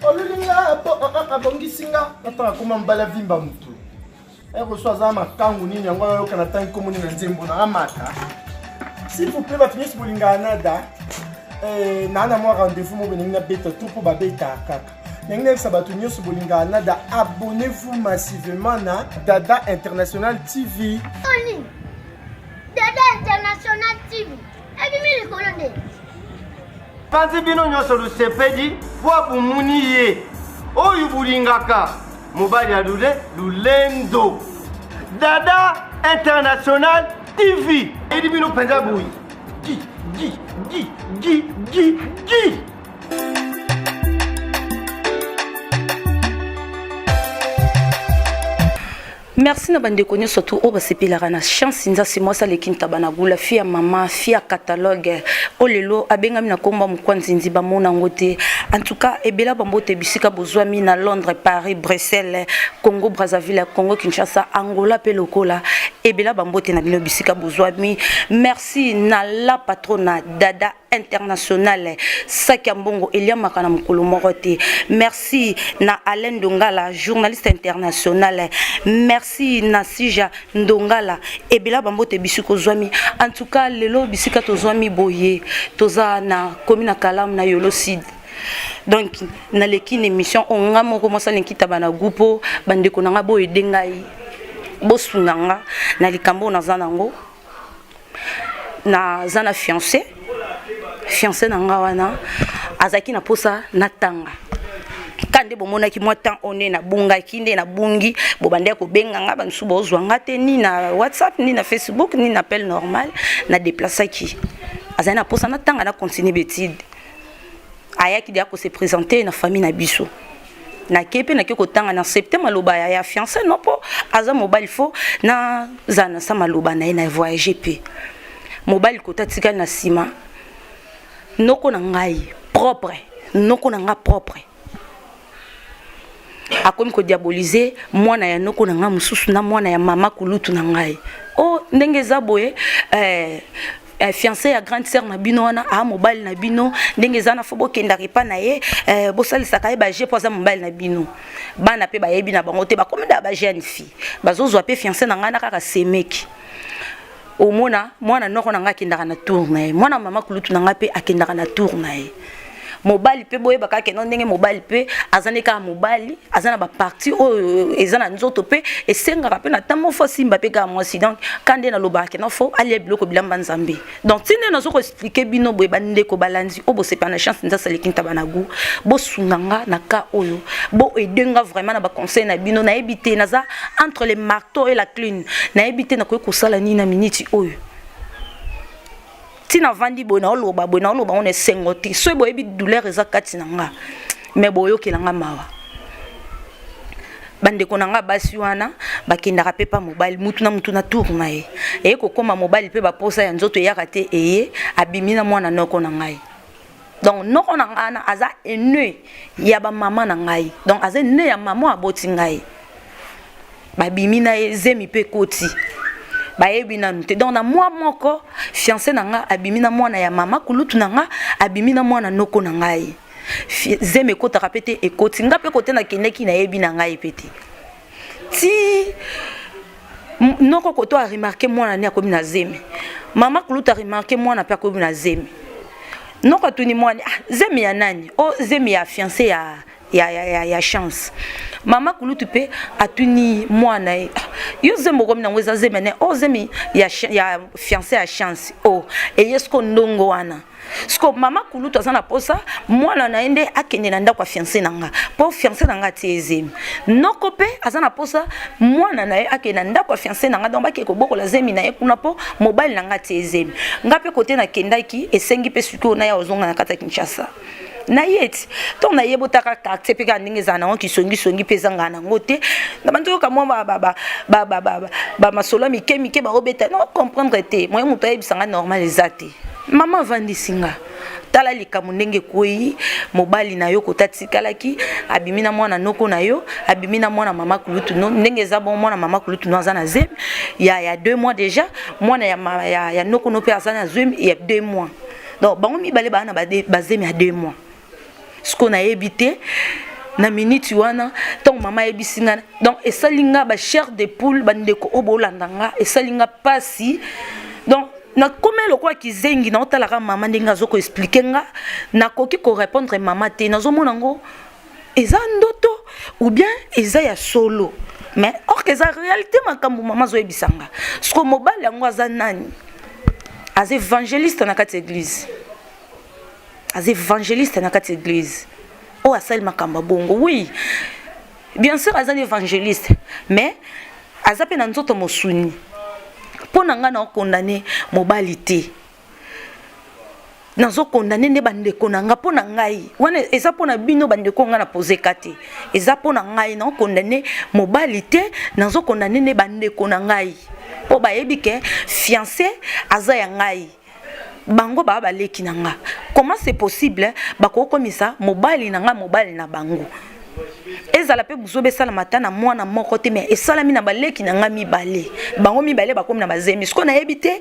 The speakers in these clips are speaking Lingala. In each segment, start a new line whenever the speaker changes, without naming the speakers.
Olulinga abongisinga nataka kuma mbala vimba mtu. Reçoit ça ma kangu nini yango yo kana tangi komuni na nzembo na amata. S'il vous plaît batunye sibolinga nada. Nana moi rendez-vous mo beninga beta tout pour babeta kaka. Nenga sabatunye sibolinga nada, abonnez-vous massivement na Dada International TV.
Oli. Dada International TV. Ebi mi likolonde.
Kanzi bino nyoso lusepedi fwa bumuni ye. Oyu bulingaka. Mobile ya Lulendo. Dada International TV. Edi bino penza bui. Gi.
Merci na bande konyo surtout o basepelaka na chance nza c'est moi ça le kintabana gula fia mama fia catalogue olelo abengami na komba mukwanzi nziba mona ngote en tout cas ebela bambote bisika bozwami na Londres Paris Bruxelles Congo Brazzaville Congo Kinshasa Angola pe lokola ebela bambote na bino bisika bozwami merci na la patrona Dada International Saki Mbongo Elia Makana mukolo morote merci na Alain Dongala journaliste international merci na Sija Ndongala ebela bambote bisiko zwami en tout cas lelo bisika to zwami boye toza na commune Kalam na Yolo Sid. Donc na lekine émission on nga moko mosa lenkita bana gupo bande ko nga boye dengai bosunanga na likambo na zanango na zana fiancé nanga wana azaki na posa na tanga kande bomona ki mwata one na bunga kinde na bungi bobande ko benga nga bansu bozwa ngate ni na WhatsApp ni na Facebook ni na appel normal na déplacer ki azana posa na tanga na continuer betide ayaki dia ko se présenter na famille na biso na kepe na kiko tanga na septembre maloba ya fiancé non po aza mobile fo na zana sa maloba na voyager pe mobile ko tatika na sima noko na ngai propre noko na nga propre akomi ko diaboliser mwana ya noko na nga mususu na mwana ya mama kulutu na ngai oh ndenge zaboye fiancé ya grande sœur na bino wana a mobile na bino ndenge zana fo bokenda ripa na ye bosalisa kaye ba je poza mobile na bino bana pe ba yebi na bango te ba komenda ba jeune fille bazozwa pe fiancé na nga na kaka semeki omona mwana noko na nga kendaka na tourner mwana mama kulutu na nga pe akendaka na tourner mobile pe boye bakake non ndenge mobile pe azane ka mobile azana ba parti o ezana nzoto pe esenga pe na tamo fo simba pe ka mwasi donc kande na lobake na fo ali biloko bilamba nzambe donc tinde na zoko expliquer bino boye bande ko balandi o bo sepa na chance nza sale kinta banagu bo sunganga na ka oyo bo edenga vraiment na ba conseil na bino na ebité na za entre les marteaux et la cline na ebité na ko sala ni na minute oyo tina vandi bona oloba on est sengoti so boye bi douleur ezakati nanga mais boyo kelanga mawa bande konanga basi wana bakindaka pe pa mobile mutu na tour na ye e ko koma mobile pe ba posa ya nzoto ya kate eye abimina mwana noko na ngai donc noko na ngana aza ene ya ba mama na ngai donc aza ene ya mama aboti ngai babimina ezemi pe koti bayebi na nute donc na moi moko fiancé nanga abimina mwana ya mama kulutu nanga abimina mwana noko na ngai zeme kota kapete ekoti ngape kote na keneki na yebi na ngai pete ti noko koto a remarqué mwana ne akomi na zeme mama kulutu a remarqué mwana pe akomi na zeme noko tuni mwana zeme ya nani o zeme ya fiancé ya chance mama kulutu pe atuni mwana yo zembo comme na weza zemene o zemi ya fiancé ya chance o e yesko ndongo wana sko mama kulutu azana posa mwana na ende akende na ndako fiancé nanga po fiancé nanga tiezemi noko pe azana posa mwana na ye akende na ndako fiancé nanga donc bake ko bokola zemi na ye kuna po mobile nanga tiezemi ngape kote na kendaki esengi pe suko na ya ozonga na kata Kinshasa na yeti to na yebo taka quartier pe ka ndenge zana on ki songi peza ngana ngote na bantu ka mwa ba masolo mike ba obeta no comprendre te moi muto yebisanga normal ezate mama vandi singa tala likamu ndenge koyi mobali na yo kotatikalaki abimina mwana noko na yo abimina mwana mama kulutu no ndenge za bon mwana mama kulutu no azana zem ya 2 mois déjà mwana ya noko no pe azana zem ya 2 mois donc bango mi balé bana bazemi ya 2 mois ce qu'on a évité na minute wana tant mama ebisinga donc esalinga ba chair de poule bandeko obolandanga esalinga pasi donc na komelo kwa kizengi na otalaka mama ndinga zoko expliquer nga na koki ko répondre mama te nazomona ngo eza ndoto ou bien eza ya solo mais or que eza réalité makambo mama zo ebisanga sko mobile yango aza nani az évangéliste na kati église az évangéliste na kati église o asali makambo bongo oui bien sûr az un évangéliste mais azape na nzoto mosuni pona nga na condamné mobilité nazo condamné ne bandeko na nga pona ngai wana eza pona bino bandeko nga na poser kate eza pona ngai na condamné mobilité nazo condamné ne bandeko na ngai po ba yebike fiancé aza ya ngai bango ba baleki na nga comment c'est possible bako komisa mobile na nga mobile na bango ezala pe buzobe sala matana mwana moko te mais esalami na baleki na nga mibale bango mibale bakomi na bazemi siko na yebite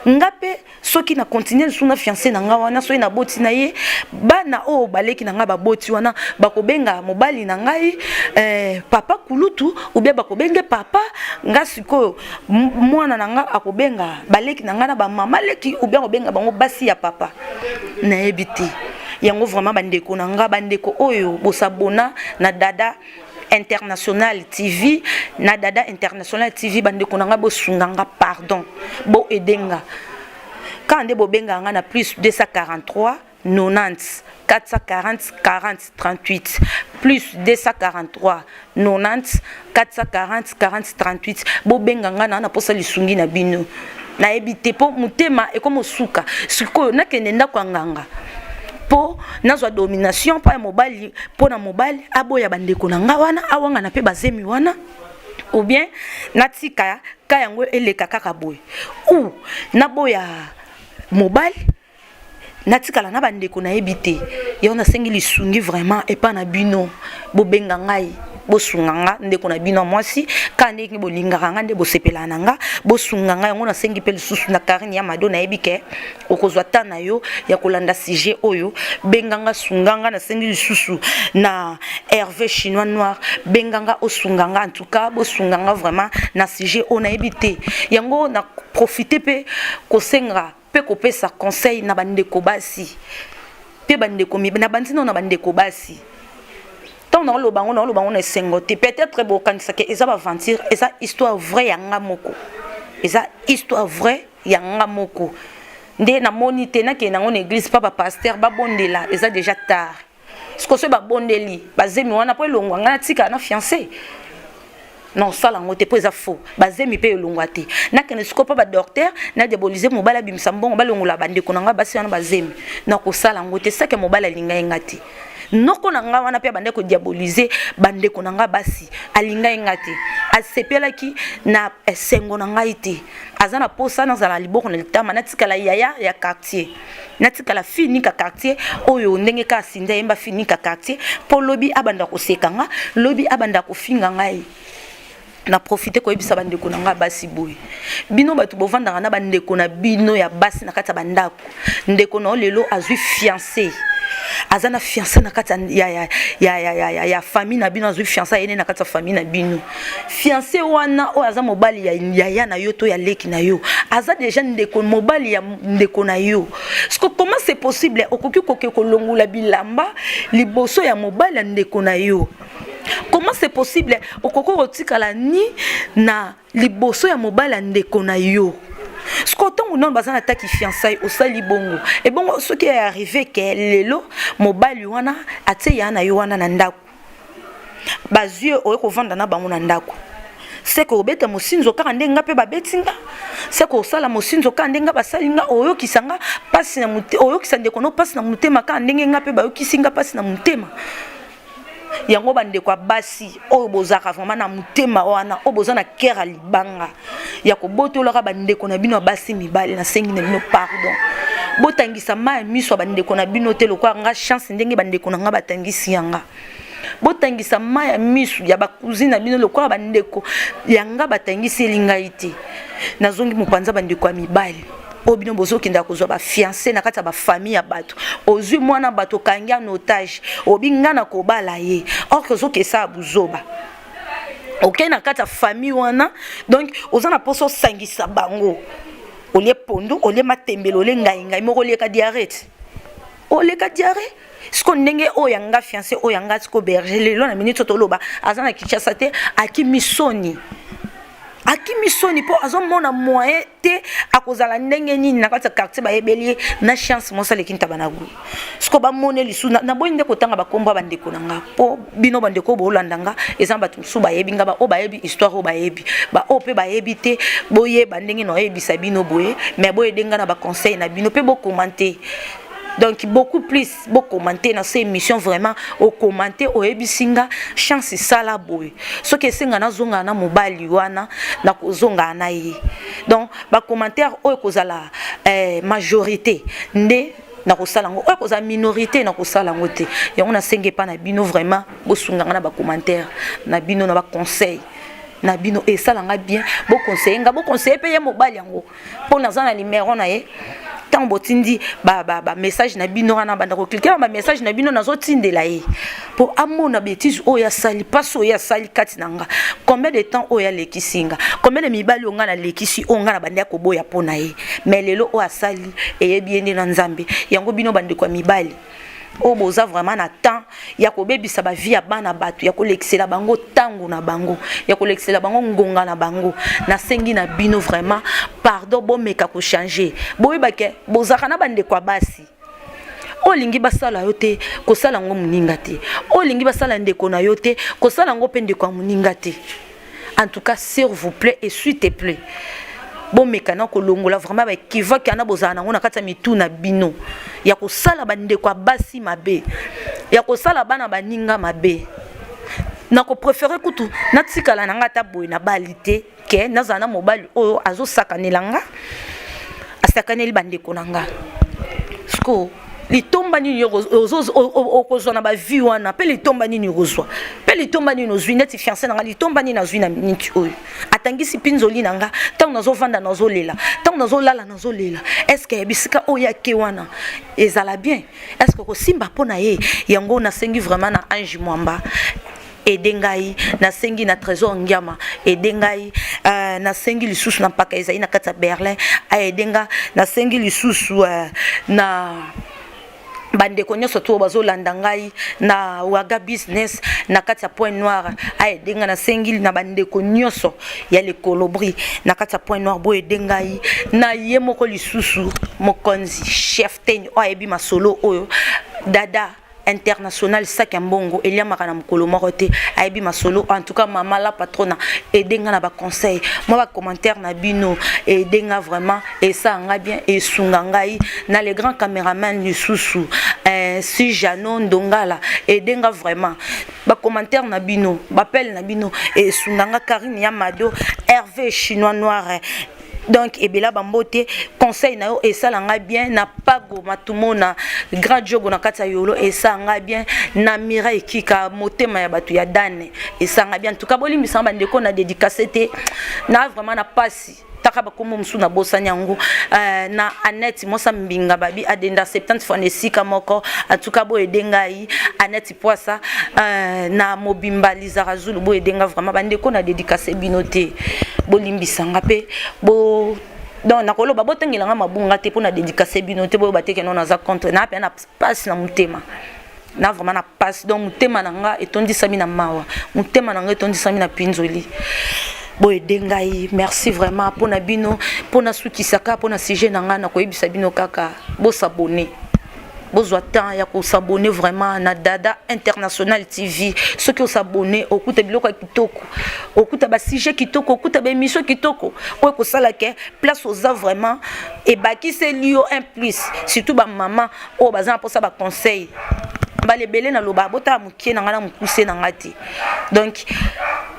ngape soki na continuer suna fiancé na nga wana soki na boti na ye bana o baleki na nga baboti wana bakobenga mobali na ngai papa kulutu ou bien bakobenge papa nga siko mwana na nga akobenga baleki na nga na ba mama leki ou bien obenga bango basi ya papa na yebite yango vraiment bandeko na nga bandeko oyo bosabona na Dada International TV na Dada International TV bandeko na nga bosunganga pardon bo edenga quand de bobenga nga na plus 243 90 440 40 38 plus 243 90 440 40 38 bobenga nga na posa lisungi na bino na ebite po mutema ekomo suka siko nakende ndako nganga po nazwa domination pa mobile po na mobile aboya bandeko na nga wana awanga na pe bazemi wana ou bien natika ka yango eleka kaka boy ou naboya mobile natika na bandeko na ebite yona sengi lisungi vraiment et pas na bino bobenga ngai bosunganga ndeko na bino mwasi kande ki bolingaka nga nde bosepela nanga bosunganga yango na sengi pe lisusu na Karine ya Mado na ebike okozwa tana yo ya kolanda sujet oyo benganga sunganga na sengi lisusu na Hervé Chinois Noir benganga osunganga en tout cas bosunganga vraiment na sujet on na ebite yango na profiter pe kosenga pe kopesa conseil na bandeko basi pe bandeko mi na bandino na bandeko basi tant dans le bango na sengote peut-être bo kanisa ke eza ba aventure eza histoire vraie ya ngamoko eza histoire vraie ya ngamoko nde na monite na ke na ngone église papa pasteur ba bondela eza déjà tard ce que so ba bondeli bazemi wana po elongwa ngana tika na fiancé non ça la ngote po eza faux bazemi pe elongwa te na ke ne sikopa ba docteur na diaboliser mobala bimisa mbongo balongola bandeko na nga basi wana bazemi na ko sala ngote ça ke mobala linga ngati noko na nga wana pe bandeko diaboliser bandeko na nga basi alinga ngati asepelaki na esengo na nga ite azana posa na zala liboko na litama natikala yaya ya quartier natikala fini ka quartier oyo ndenge ka sinda yemba fini ka quartier po lobi abanda ko sekanga lobi abanda ko finga ngai na profiter ko ebisa bandeko na nga basi boy bino batu bovanda na bandeko na bino ya basi na kata bandako ndeko na lelo azui fiancé azana fiancé na kata ya famille na bino azui fiancé ene na kata famille na bino fiancé wana o aza mobali ya na yo to ya leki na yo aza déjà ndeko mobali ya ndeko na yo comment c'est possible okoki ko longola bilamba liboso ya mobali ya ndeko na yo comment c'est possible okoko rotikala ni na liboso ya mobile ndeko na yo Scoton ou non bazana taki fiançailles au sali bongo et bon ce qui est arrivé que lelo mobile wana ate yana yo wana na ndako bazue oyeko vanda na bango na ndako c'est que obeta mosinzo ka ndenga pe babetinga c'est que osala mosinzo ka ndenga basalinga oyo kisanga pasi na mute oyo kisande kono pasi na mutema ka ndenge ngape ba yokisinga pasi na mutema yango bande kwa basi oyo bozaka vraiment na mutema wana oyo bozana kera libanga ya kobotola ka bande ko na bino basi mibale na sengi na bino pardon botangisa ma miso bande ko na bino te lokwa nga chance ndenge bande ko na nga batangisi yanga botangisa ma ya miso ya bakuzina bino lokwa bande ko yanga batangisi linga ite nazongi mupanza bande ko mibale obino bozo kinda kozwa ba fiancé na kata ba famille ya bato ozui mwana bato kangi en otage obinga na kobala ye or que zo ke sa buzoba OK na kata famille wana donc ozana poso sangisa bango olie pondo olie matembelo olie ngai moko olie ka diarrhée olie ka diarrhée Sko ndenge oyanga fiancé oyanga tiko berger lelo na minute toloba azana kichasa te akimisoni po azomona moyen te akozala ndenge nini na kati quartier ba yebelie na chance mo sale kinta banagu sko ba mone lisu na boyi ndeko tanga ba komba bandeko nanga po bino bandeko bo landanga ezamba tsuba yebinga ba o ba yebi histoire o ba yebi ba o pe ba yebi te boye bandenge no yebi sabino boye mais boye denga na ba conseil na bino pe bo commenter. Donc beaucoup plus commenter dans ces émissions vraiment au commenter au ebisinga chance ça la boy ce que singa na zonga na mobali wana na kozonga na yi donc ba commentaire o kozala majorité nde na kosalango o kozala minorité na kosalango te yango na senge pa na bino vraiment bosunga na ba commentaire na bino na ba conseil na bino et ça langa bien bo conseiller payer mobali yango pour na zana numéro na ye tant botindi ba message na bino na banda ko cliquer ba message na bino nazo tindela ye pour amona bêtise o ya sali paso ya sali kati nanga combien de temps o ya lekisinga combien de mibali onga na lekisi onga na banda ko boya pona ye mais lelo o asali e bien na nzambe yango bino bande kwa mibali o boza vraiment na temps ya ko bebisa ba vie ya bana batu ya ko lexela bango tango na bango ya ko lexela bango ngonga na bango na sengi na bino vraiment pardon bo meka ko changer bo yebake boza kana bande kwa basi o lingi basala yote ko sala ngo muninga te o lingi basala ndeko na yote ko sala ngo pende kwa muninga te en tout cas s'il vous plaît et s'il te plaît bon mekana ko longola vraiment ba kiva kana bozana ngona kata mitu na bino ya ko sala bande kwa basi mabe ya ko sala bana baninga mabe na ko préférer kutu na tikala na ngata boy na balite ke nazana mobile o azo sakanelanga asakaneli bande konanga sko litomba nini okozwa na ba vie wana pe litomba nini okozwa pe litomba nini ozwi neti fiancé nanga litomba nini azwi na minute oyo atangisi pinzoli nanga tant nazo vanda nazo lela tant nazo lala nazo lela est-ce que bisika oya ke wana ezala bien est-ce que ko simba pona ye yango na sengi vraiment na Ange Mwamba edengai na sengi na trésor ngiama edengai na sengi lisusu na paka ezai na kata Berlin a edenga na sengi lisusu na bande ko nyoso to bazolanda ngai na waga business na kati ya Point Noir a edenga na sengili na bande ko nyoso ya le colobri na kati ya Point Noir bo edengai na ye moko lisusu mokonzi chef ten o ebi masolo oyo dada international Sakambongo Elia Makana mukolo morote aibi masolo en tout cas maman la patrona edenga na ba conseil moi ba commentaire na bino edenga vraiment et ça nga bien et sungangai na les grands caméramans du Soussou si Janon Dongala edenga vraiment ba commentaire na bino ba appel na bino et sunganga Karine Yamado Hervé Chinois Noir. Donc ebela bambote conseil na yo esalanga bien na pago matumona grand jogo na kata yolo esalanga bien na mira ekika motema ya batu ya dane esalanga bien en tout cas bolimi samba ndeko na dédicace te na vraiment na pasi takaba komo msuna bosa nyango na Annette mosa mbinga babi adenda 70 fois nesika moko en tout cas bo edengai Annette poisa na mobimba lizara zulu bo edenga vraiment bandeko na dédicace binote bolimbisanga pe bo donc nakoloba botengelanga mabunga te pona dédicace binote bo bateke non za contre na pe na passe na mutema na vraiment na passe donc mutema nanga etondi sami na mawa mutema nanga etondi sami na pinzoli boy dengai merci vraiment pour na bino pour na sukisaka pour na sujet nanga na koyebisa bino kaka bo s'abonner bozwa temps ya ko s'abonner vraiment na Dada International TV ceux qui s'abonner okuta biloko kitoko okuta ba sujet kitoko okuta ba émission kitoko ko ko sala ke place aux a vraiment et baki c'est lio un plus surtout ba maman o bazan pour ça ba conseil balebele na loba bota mukie na ngana mukuse na ngati donc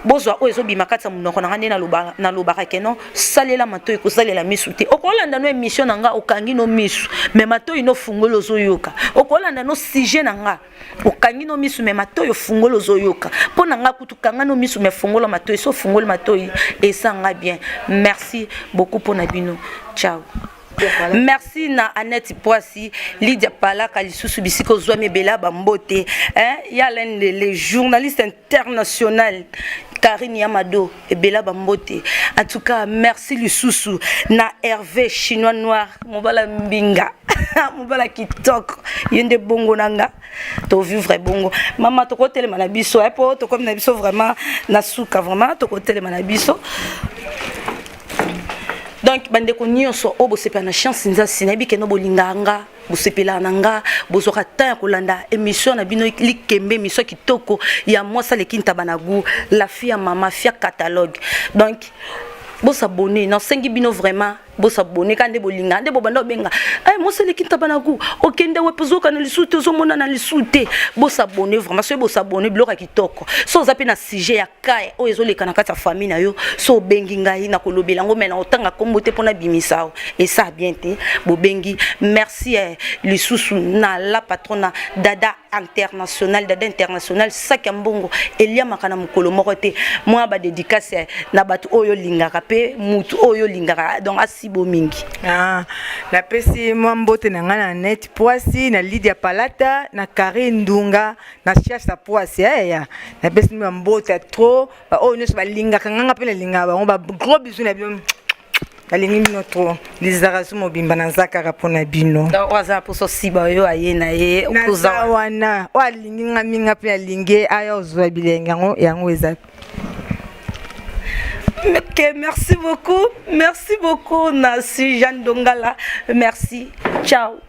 bozwa o ezo bimakata munoko na ngane na loba keno salela mato ko salela misute okolanda no émission nanga okangi no misu mais mato ino fungolo zoyoka okolanda no sujet nanga okangi no misu mais mato yo fungolo zoyoka pona nga kutukanga no misu mais fungolo mato so fungolo mato et ça nga bien merci beaucoup pour na bino ciao. Merci na Annette Poissi, Lydia Palaka, Lisusu Bisiko Zouame Bela Bambote. Il y a l'un des journalistes internationaux, Karine Yamado et Bela Bambote. En tout cas, merci Lisusu. Na Hervé, Chinois Noir, Mobala Mbinga, Mobala Kitoko, Yende Bongo Nanga. Tu as vu vrai bongo. Maman, tu as côté le manabiso. Tu as comme nabiso vraiment, Nasuka vraiment, tu as côté le manabiso. Donc bandeko nyonso o bosepa na chance nza sinabi ke no bolinganga bosepela nanga bozoka ta kolanda émission na bino likembe émission kitoko ya mwasa lekinta banagu la fille maman fia catalogue. Donc bo s'abonner non sengi bino vraiment bo s'abonner quand de bolinga de bobanda benga ay mwasa lekinta banagu okende wepozo kana lisute zo mona na lisute bo s'abonner vraiment so bo s'abonner bloka kitoko so zape na sujet ya kai o ezo lekana kata famille na yo so bengi ngai na kolobela ngo mena otanga kombote pona bimisao et ça bien te bo bengi merci Lisusu na la patrona dada international sakambongo elia makana mukolo mokote moi ba dédicace na batu oyo lingaka pe mutu oyo lingaka donc asibo mingi
na pesi moi mbote na ngana net Poissi na Lydia Palata na Karine Ndunga na Chiasa Poissi na pesi moi mbote trop ba oyo nyos ba lingaka nganga pe na linga ba gros bisous na bien alingi notre les arasu mobimba na zakara pona bino
donc waza pour so siba yo ayena ye
okuza wana walingi ngaminga pe alinge aya ozwa bilenga ngo yango eza.
Ok, merci beaucoup Nasi Jeanne Dongala, merci, ciao.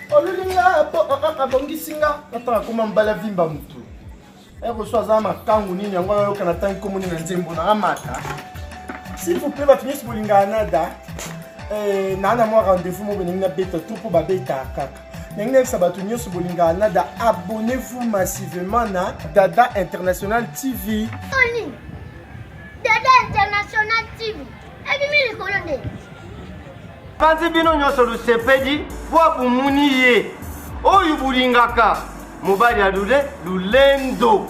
Olulinga abongisinga ataka kuma mbala vimba mutu reçoit za makangu nini yango yo kana tangi komuni na nzembo na amata s'il vous plaît batunyesi bolinga nada na moi rendez-vous mo beninga beta tout pour babeta kaka ninga sa batunyesi bolinga nada abonnez-vous massivement na Dada International TV
Oli Dada International TV ebimi likolonde
Panzi bino nyoso lusepedi kwa bumuni ye oyu bulingaka mobali ya lulendo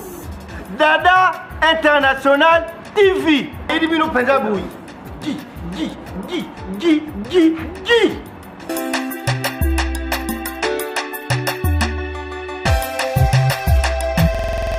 Dada International TV edi bino penza boyi gi